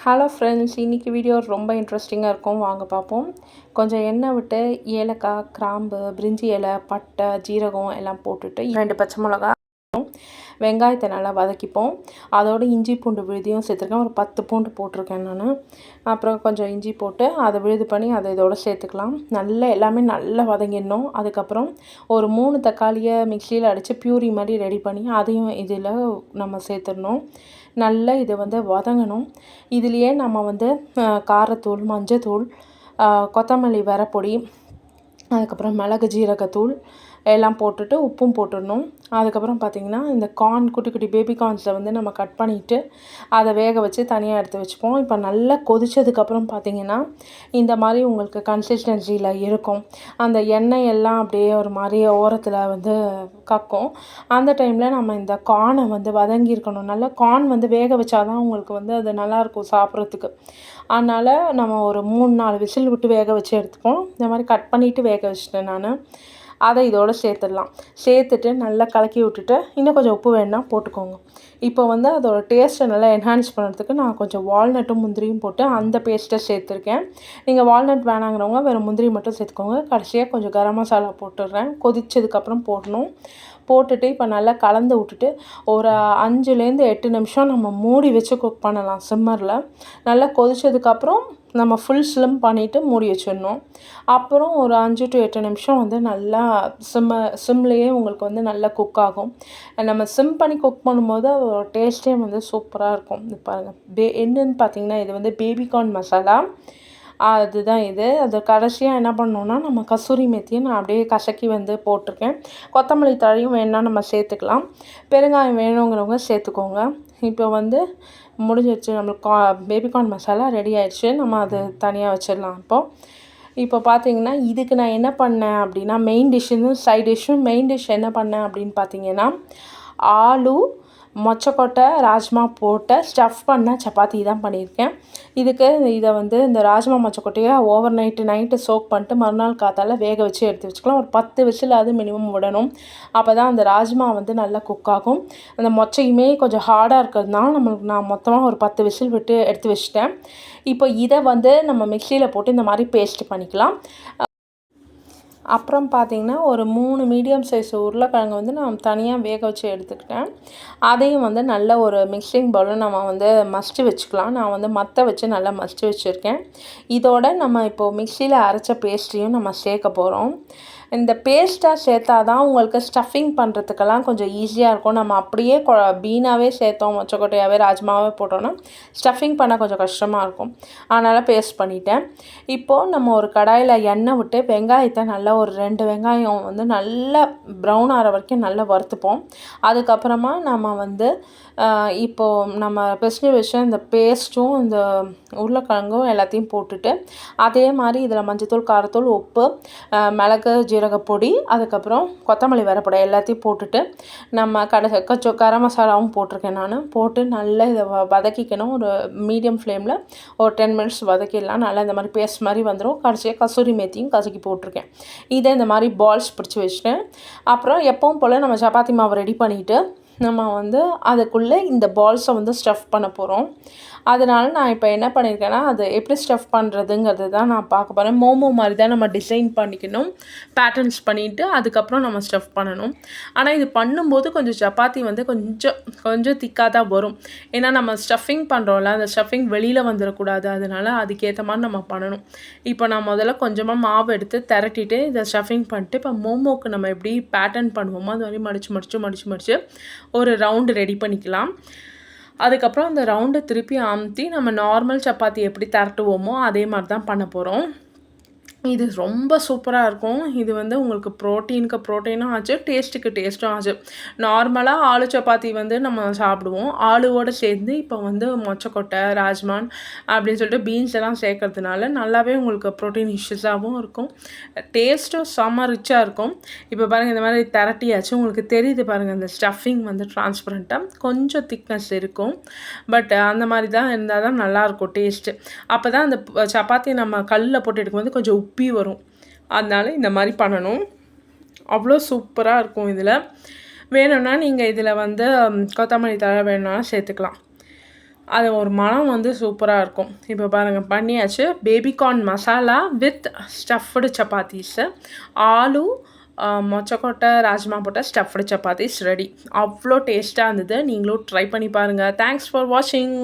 Hello friends, இன்றைக்கி video ரொம்ப இன்ட்ரெஸ்டிங்காக இருக்கும். வாங்க பார்ப்போம். கொஞ்சம் எண்ணெய் விட்டு ஏலக்காய், கிராம்பு, பிரிஞ்சி இலை, பட்டை, ஜீரகம் எல்லாம் போட்டுட்டு 2 பச்சை மிளகா, வெங்காயத்தை நல்லா வதக்கிப்போம். அதோடு இஞ்சி பூண்டு விழுதியும் சேர்த்துருக்கேன். ஒரு 10 பூண்டு போட்டிருக்கேன் நான். அப்புறம் கொஞ்சம் இஞ்சி போட்டு அதை விழுது பண்ணி அதை இதோடு சேர்த்துக்கலாம். நல்லா எல்லாமே நல்லா வதங்கிடணும். அதுக்கப்புறம் ஒரு 3 தக்காளியை மிக்சியில் அடித்து பியூரி மாதிரி ரெடி பண்ணி அதையும் இதில் நம்ம சேர்த்துடணும். நல்லா இதை வதங்கணும். இதுலேயே நம்ம காரத்தூள், மஞ்சத்தூள், கொத்தமல்லி வரப்பொடி, அதுக்கப்புறம் மிளகு ஜீரகத்தூள் எல்லாம் போட்டுட்டு உப்பும் போட்டுடணும். அதுக்கப்புறம் பார்த்திங்கன்னா இந்த கார்ன், குட்டி குட்டி பேபி கார்ன்ஸில் நம்ம கட் பண்ணிவிட்டு அதை வேக வச்சு தனியாக எடுத்து வச்சுப்போம். இப்போ நல்லா கொதித்ததுக்கப்புறம் பார்த்திங்கன்னா இந்த மாதிரி உங்களுக்கு கன்சிஸ்டன்சியில் இருக்கும். அந்த எண்ணெய் எல்லாம் அப்படியே ஒரு மாதிரி ஓரத்தில் கக்கும். அந்த டைமில் நம்ம இந்த கார்னை வதங்கியிருக்கணும். நல்லா கார்ன் வேக வச்சாதான் உங்களுக்கு அது நல்லாயிருக்கும் சாப்பிட்றதுக்கு. அதனால் நம்ம ஒரு 3-4 விசில் விட்டு வேக வச்சு எடுத்துப்போம். இந்த மாதிரி கட் பண்ணிவிட்டு வேக வச்சுட்டேன் நான். அதை இதோடு சேர்த்துடலாம். சேர்த்துட்டு நல்லா கலக்கி விட்டுட்டு இன்னும் கொஞ்சம் உப்பு வேணுன்னா போட்டுக்கோங்க. இப்போ அதோட டேஸ்ட்டை நல்லா என்ஹான்ஸ் பண்ணுறதுக்கு நான் கொஞ்சம் வால்நட்டும் முந்திரியும் போட்டு அந்த பேஸ்ட்டை சேர்த்துருக்கேன். நீங்கள் வால்நட் வேணாங்கிறவங்க வேறு முந்திரி மட்டும் சேர்த்துக்கோங்க. கடைசியாக கொஞ்சம் கரம் மசாலா போட்டுடுறேன். கொதித்ததுக்கப்புறம் போடணும். போட்டுட்டு இப்போ நல்லா கலந்து விட்டுட்டு ஒரு 5லேருந்து 8 நிமிஷம் நம்ம மூடி வச்சு குக் பண்ணலாம் சிம்மரில். நல்லா கொதித்ததுக்கப்புறம் நம்ம ஃபுல் ஸ்லிம் பண்ணிவிட்டு மூடி வச்சிடணும். அப்புறம் ஒரு 5 to 8 நிமிஷம் நல்லா சிம்லேயே உங்களுக்கு நல்லா குக் ஆகும். நம்ம சிம் பண்ணி குக் பண்ணும்போது அதோட டேஸ்ட்டே சூப்பராக இருக்கும். இது பாருங்கள், என்னன்னு பார்த்தீங்கன்னா இது பேபிகார்ன் மசாலா. அதுதான் இது. அது கடைசியாக என்ன பண்ணோன்னா நம்ம கசூரி மேத்தியும் நான் அப்படியே கசக்கி போட்டிருக்கேன். கொத்தமல்லி தழையும் வேணுன்னா நம்ம சேர்த்துக்கலாம். பெருங்காயம் வேணுங்கிறவங்க சேர்த்துக்கோங்க. இப்போ முடிஞ்சிடுச்சு. நம்மளுக்கு பேபிகார்ன் மசாலா ரெடி ஆயிடுச்சு. நம்ம அது தனியாக வச்சிடலாம். இப்போ பார்த்தீங்கன்னா இதுக்கு நான் என்ன பண்ணேன் அப்படின்னா மெயின் டிஷ்ஷும் மெயின் டிஷ் என்ன பண்ணேன் அப்படின்னு பார்த்தீங்கன்னா ஆலு, மொச்சக்கொட்டை, ராஜ்மா போட்ட ஸ்டஃப் பண்ண சப்பாத்தி தான் பண்ணியிருக்கேன். இதுக்கு இதை இந்த ராஜ்மா மொச்சக்கொட்டையை ஓவர் நைட்டு சோக் பண்ணிட்டு மறுநாள் காத்தால வேக வச்சு எடுத்து வச்சுக்கலாம். ஒரு 10 விசிலாவது மினிமம் விடணும். அப்போ தான் அந்த ராஜ்மா நல்லா குக் ஆகும். அந்த மொச்சையுமே கொஞ்சம் ஹார்டாக இருக்கிறதுனால நான் மொத்தமாக ஒரு 10 விசில் விட்டு எடுத்து வச்சிட்டேன். இப்போ இதை நம்ம மிக்சியில் போட்டு இந்த மாதிரி பேஸ்ட் பண்ணிக்கலாம். அப்புறம் பார்த்திங்கன்னா ஒரு 3 மீடியம் சைஸ் உருளைக்கிழங்கு நான் தனியாக வேக வச்சு எடுத்துக்கிட்டேன். அதையும் நல்ல ஒரு மிக்சிங் பவுலில் நம்ம மசிச்சு வச்சுக்கலாம். நான் மத்த வச்சு நல்லா மசிச்சு வச்சுருக்கேன். இதோட நம்ம இப்போது மிக்சியில் அரைச்ச பேஸ்ட்டையும் நம்ம சேர்க்க போகிறோம். இந்த பேஸ்ட்டாக சேர்த்தா தான் உங்களுக்கு ஸ்டஃபிங் பண்ணுறதுக்கெல்லாம் கொஞ்சம் ஈஸியாக இருக்கும். நம்ம அப்படியே பீனாகவே சேர்த்தோம், மொச்சக்கொட்டையாகவே, ராஜ்மாவே போட்டோன்னா ஸ்டஃபிங் பண்ண கொஞ்சம் கஷ்டமாக இருக்கும். அதனால் பேஸ்ட் பண்ணிட்டேன். இப்போது நம்ம ஒரு கடாயில் எண்ணெய் விட்டு வெங்காயத்தை நல்லா ஒரு 2 வெங்காயம் நல்லா ப்ரௌன் ஆகிற வரைக்கும் நல்லா வறுத்துப்போம். அதுக்கப்புறமா நம்ம இப்போது நம்ம பெசஞ்சு வச்ச இந்த பேஸ்ட்டும் இந்த உருளைக்கிழங்கும் எல்லாத்தையும் போட்டுட்டு அதே மாதிரி இதில் மஞ்சத்தூள், காரத்தூள், உப்பு, மிளகு ஜீரகப்பொடி, அதுக்கப்புறம் கொத்தமல்லி வரப்பொடி எல்லாத்தையும் போட்டுட்டு நம்ம கொஞ்சம் கரம் மசாலாவும் போட்டிருக்கேன் நான். போட்டு நல்லா இதை வதக்கிக்கணும். ஒரு மீடியம் ஃப்ளேமில் ஒரு 10 மினிட்ஸ் வதக்கிடலாம். நல்லா இந்த மாதிரி பேஸ்ட் மாதிரி வந்துடும். கடைசியாக கசூரி மேத்தியும் கசக்கி போட்டிருக்கேன். இதை இந்த மாதிரி பால்ஸ் பிடிச்சி வச்சுட்டேன். அப்புறம் எப்பவும் போல் நம்ம சப்பாத்தி மாவு ரெடி பண்ணிவிட்டு நம்ம அதுக்குள்ளே இந்த பால்ஸை ஸ்டஃப் பண்ண போகிறோம். அதனால் நான் இப்போ என்ன பண்ணியிருக்கேன்னா அது எப்படி ஸ்டஃப் பண்ணுறதுங்கிறது தான் நான் பார்க்க போகிறேன். மோமோ மாதிரி தான் நம்ம டிசைன் பண்ணிக்கணும், பேட்டர்ன்ஸ் பண்ணிவிட்டு அதுக்கப்புறம் நம்ம ஸ்டஃப் பண்ணணும். ஆனால் இது பண்ணும்போது கொஞ்சம் சப்பாத்தி கொஞ்சம் திக்காக தான் வரும். ஏன்னா நம்ம ஸ்டஃபிங் பண்ணுறோம்ல, அந்த ஸ்டஃபிங் வெளியில் வந்துடக்கூடாது. அதனால் அதுக்கேற்ற மாதிரி நம்ம பண்ணணும். இப்போ நான் முதல்ல கொஞ்சமாக மாவு எடுத்து திரட்டிட்டு இதை ஸ்டஃபிங் பண்ணிட்டு இப்போ மோமோக்கு நம்ம எப்படி பேட்டர்ன் பண்ணுவோமோ அது மாதிரி மடித்து ஒரு ரவுண்டு ரெடி பண்ணிக்கலாம். அதுக்கப்புறம் அந்த ரவுண்டை திருப்பி அமுத்தி நம்ம நார்மல் சப்பாத்தி எப்படி திரட்டுவோமோ அதே மாதிரி தான் பண்ண போகிறோம். இது ரொம்ப சூப்பராக இருக்கும். இது உங்களுக்கு ப்ரோட்டீனும் ஆச்சு, டேஸ்ட்டும் ஆச்சு. நார்மலாக ஆலு சப்பாத்தி நம்ம சாப்பிடுவோம். ஆலுவோடு சேர்ந்து இப்போ மொச்சக்கொட்டை, ராஜ்மான் அப்படின்னு சொல்லிட்டு பீன்ஸ் எல்லாம் சேர்க்கறதுனால நல்லாவே உங்களுக்கு ப்ரோட்டீன் இஷ்யூஸாகவும் இருக்கும். டேஸ்ட்டும் செம்ம ரிச்சாக இருக்கும். இப்போ பாருங்கள், இந்த மாதிரி திரட்டியாச்சு. உங்களுக்கு தெரியுது பாருங்கள், இந்த ஸ்டஃபிங் டிரான்ஸ்பரண்ட்டாக கொஞ்சம் திக்னஸ் இருக்கும். பட் அந்த மாதிரி தான் இருந்தால் தான் நல்லாயிருக்கும் டேஸ்ட்டு. அப்போ தான் அந்த சப்பாத்தி நம்ம கல்லில் போட்டு எடுக்கும்போது கொஞ்சம் உப்பி வரும். அதனால இந்த மாதிரி பண்ணணும். அவ்வளோ சூப்பராக இருக்கும். இதில் வேணும்னா நீங்கள் இதில் கொத்தமல்லி தழை வேணும்னாலும் சேர்த்துக்கலாம். அது ஒரு மனம் வந்து சூப்பராக இருக்கும். இப்போ பாருங்கள் பண்ணியாச்சு. Baby corn masala with stuffed chapatis, ஆலு மொச்சக்கொட்டை ராஜ்மா போட்ட ஸ்டஃப்டு சப்பாத்தீஸ் ரெடி. அவ்வளோ டேஸ்ட்டாக இருந்தது. நீங்களும் ட்ரை பண்ணி பாருங்கள். தேங்க்ஸ் ஃபார் வாட்சிங்.